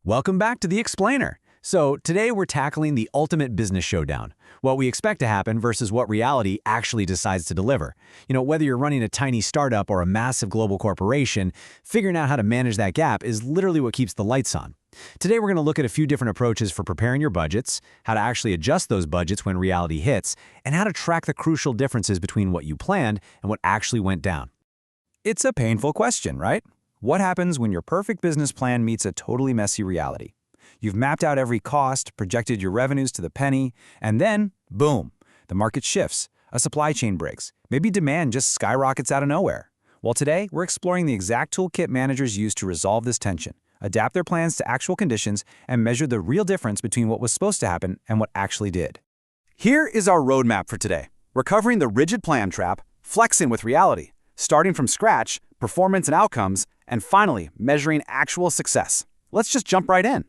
Welcome back to The Explainer. So today we're tackling the ultimate business showdown, what we expect to happen versus what reality actually decides to deliver. Whether you're running a tiny startup or a massive global corporation, figuring out how to manage that gap is literally what keeps the lights on. Today we're going to look at a few different approaches for preparing your budgets, how to actually adjust those budgets when reality hits, and how to track the crucial differences between what you planned and what actually went down. It's a painful question, right? What happens when your perfect business plan meets a totally messy reality? You've mapped out every cost, projected your revenues to the penny, and then, boom, the market shifts, a supply chain breaks, maybe demand just skyrockets out of nowhere. Well, today, we're exploring the exact toolkit managers use to resolve this tension, adapt their plans to actual conditions, and measure the real difference between what was supposed to happen and what actually did. Here is our roadmap for today. We're covering the rigid plan trap, flexing with reality, starting from scratch, performance and outcomes, and finally, measuring actual success. Let's just jump right in.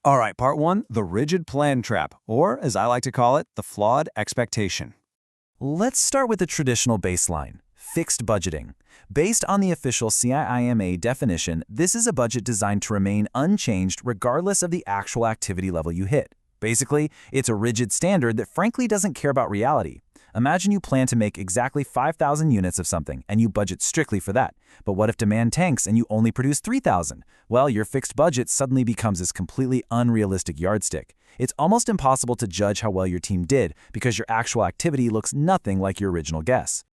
All right, part one, the rigid plan trap, or as I like to call it, the flawed expectation. Let's start with the traditional baseline, fixed budgeting. Based on the official CIIMA definition, this is a budget designed to remain unchanged regardless of the actual activity level you hit. Basically, it's a rigid standard that frankly doesn't care about reality. Imagine you plan to make exactly 5,000 units of something and you budget strictly for that. But what if demand tanks and you only produce 3,000? Well, your fixed budget suddenly becomes this completely unrealistic yardstick. It's almost impossible to judge how well your team did because your actual activity looks nothing like your original guess.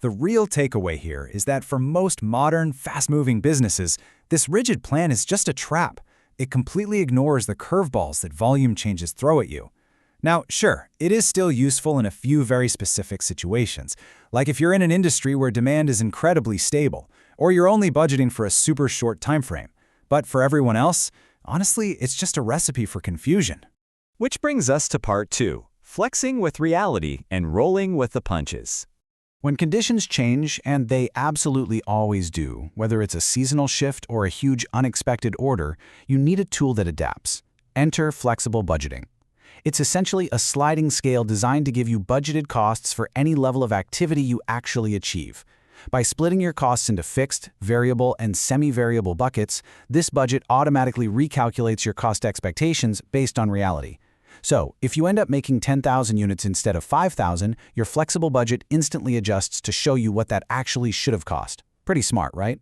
The real takeaway here is that for most modern, fast-moving businesses, this rigid plan is just a trap. It completely ignores the curveballs that volume changes throw at you. Now, sure, it is still useful in a few very specific situations, like if you're in an industry where demand is incredibly stable, or you're only budgeting for a super short time frame. But for everyone else, honestly, it's just a recipe for confusion. Which brings us to part two, flexing with reality and rolling with the punches. When conditions change, and they absolutely always do, whether it's a seasonal shift or a huge unexpected order, you need a tool that adapts. Enter flexible budgeting. It's essentially a sliding scale designed to give you budgeted costs for any level of activity you actually achieve. By splitting your costs into fixed, variable, and semi-variable buckets, this budget automatically recalculates your cost expectations based on reality. So, if you end up making 10,000 units instead of 5,000, your flexible budget instantly adjusts to show you what that actually should have cost. Pretty smart, right?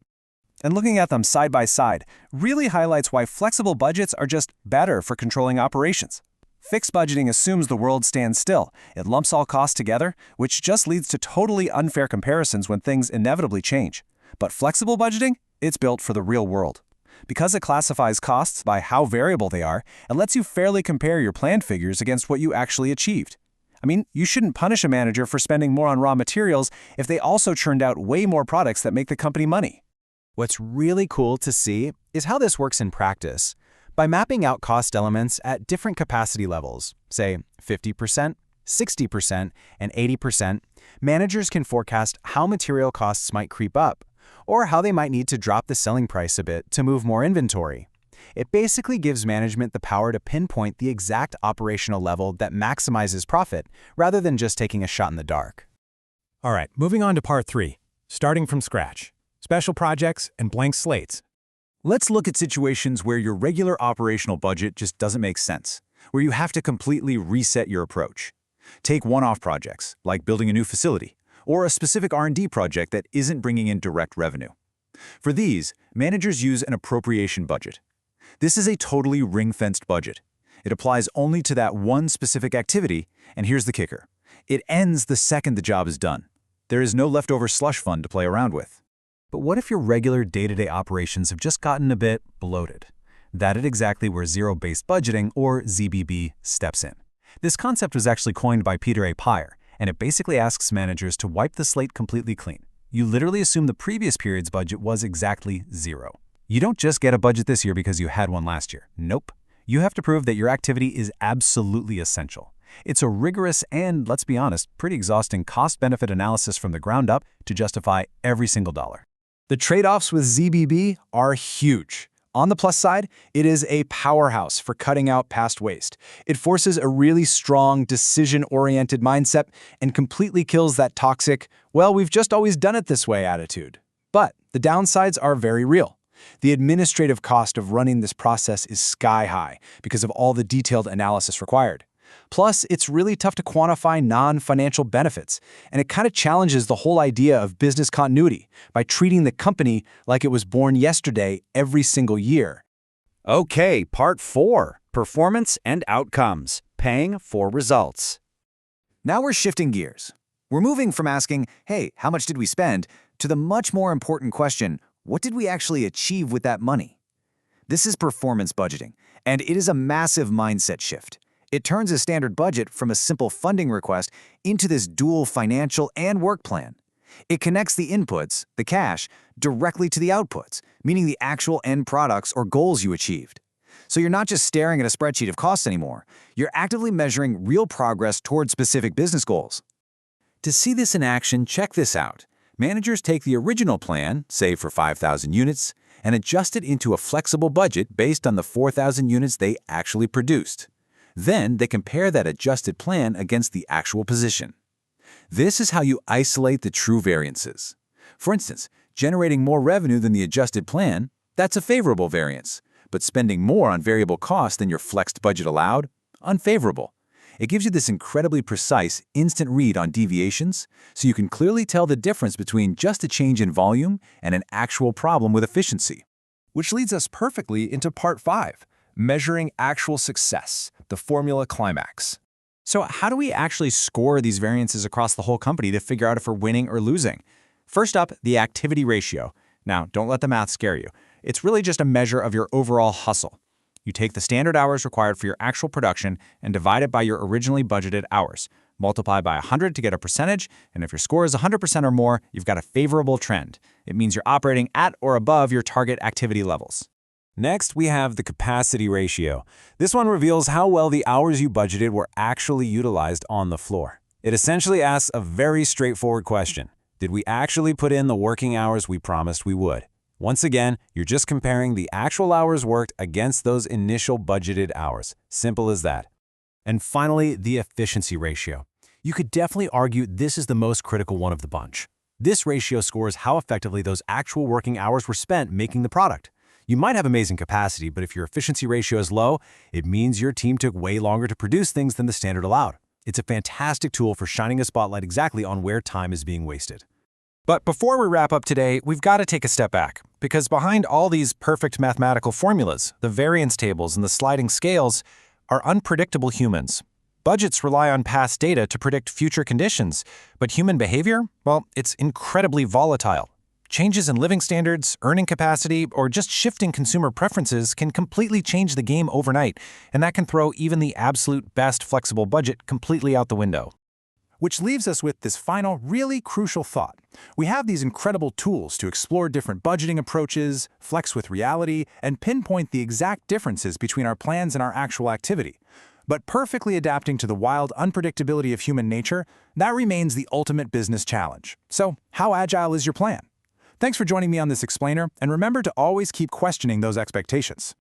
And looking at them side by side really highlights why flexible budgets are just better for controlling operations. Fixed budgeting assumes the world stands still. It lumps all costs together, which just leads to totally unfair comparisons when things inevitably change. But flexible budgeting? It's built for the real world. Because it classifies costs by how variable they are, it lets you fairly compare your planned figures against what you actually achieved. I mean, you shouldn't punish a manager for spending more on raw materials if they also churned out way more products that make the company money. What's really cool to see is how this works in practice. By mapping out cost elements at different capacity levels, say 50%, 60%, and 80%, managers can forecast how material costs might creep up, or how they might need to drop the selling price a bit to move more inventory. It basically gives management the power to pinpoint the exact operational level that maximizes profit, rather than just taking a shot in the dark. All right, moving on to part three, starting from scratch, special projects and blank slates. Let's look at situations where your regular operational budget just doesn't make sense, where you have to completely reset your approach. Take one-off projects, like building a new facility, or a specific R&D project that isn't bringing in direct revenue. For these, managers use an appropriation budget. This is a totally ring-fenced budget. It applies only to that one specific activity, and here's the kicker. It ends the second the job is done. There is no leftover slush fund to play around with. But what if your regular day-to-day operations have just gotten a bit bloated? That is exactly where zero-based budgeting, or ZBB, steps in. This concept was actually coined by Peter A. Pyer, and it basically asks managers to wipe the slate completely clean. You literally assume the previous period's budget was exactly zero. You don't just get a budget this year because you had one last year. Nope. You have to prove that your activity is absolutely essential. It's a rigorous and, let's be honest, pretty exhausting cost-benefit analysis from the ground up to justify every single dollar. The trade-offs with ZBB are huge. On the plus side, it is a powerhouse for cutting out past waste. It forces a really strong, decision-oriented mindset and completely kills that toxic, well, we've just always done it this way attitude. But the downsides are very real. The administrative cost of running this process is sky high because of all the detailed analysis required. Plus, it's really tough to quantify non-financial benefits, and it kind of challenges the whole idea of business continuity by treating the company like it was born yesterday every single year. Okay, part 4, performance and outcomes, paying for results. Now we're shifting gears. We're moving from asking, hey, how much did we spend, to the much more important question, what did we actually achieve with that money? This is performance budgeting, and it is a massive mindset shift. It turns a standard budget from a simple funding request into this dual financial and work plan. It connects the inputs, the cash, directly to the outputs, meaning the actual end products or goals you achieved. So you're not just staring at a spreadsheet of costs anymore. You're actively measuring real progress toward specific business goals. To see this in action, check this out. Managers take the original plan, say for 5,000 units, and adjust it into a flexible budget based on the 4,000 units they actually produced. Then they compare that adjusted plan against the actual position. This is how you isolate the true variances. For instance, generating more revenue than the adjusted plan, that's a favorable variance, but spending more on variable costs than your flexed budget allowed, unfavorable. It gives you this incredibly precise, instant read on deviations, so you can clearly tell the difference between just a change in volume and an actual problem with efficiency. Which leads us perfectly into part 5, measuring actual success, the formula climax. So how do we actually score these variances across the whole company to figure out if we're winning or losing? First up, the activity ratio. Now, don't let the math scare you. It's really just a measure of your overall hustle. You take the standard hours required for your actual production and divide it by your originally budgeted hours. Multiply by 100 to get a percentage, and if your score is 100% or more, you've got a favorable trend. It means you're operating at or above your target activity levels. Next, we have the capacity ratio. This one reveals how well the hours you budgeted were actually utilized on the floor. It essentially asks a very straightforward question. Did we actually put in the working hours we promised we would? Once again, you're just comparing the actual hours worked against those initial budgeted hours. Simple as that. And finally, the efficiency ratio. You could definitely argue this is the most critical one of the bunch. This ratio scores how effectively those actual working hours were spent making the product. You might have amazing capacity, but if your efficiency ratio is low, it means your team took way longer to produce things than the standard allowed. It's a fantastic tool for shining a spotlight exactly on where time is being wasted. But before we wrap up today, we've got to take a step back, because behind all these perfect mathematical formulas, the variance tables and the sliding scales, are unpredictable humans. Budgets rely on past data to predict future conditions, but human behavior, well, it's incredibly volatile. Changes in living standards, earning capacity, or just shifting consumer preferences can completely change the game overnight, and that can throw even the absolute best flexible budget completely out the window. Which leaves us with this final, really crucial thought. We have these incredible tools to explore different budgeting approaches, flex with reality, and pinpoint the exact differences between our plans and our actual activity. But perfectly adapting to the wild unpredictability of human nature, that remains the ultimate business challenge. So, how agile is your plan? Thanks for joining me on this explainer, and remember to always keep questioning those expectations.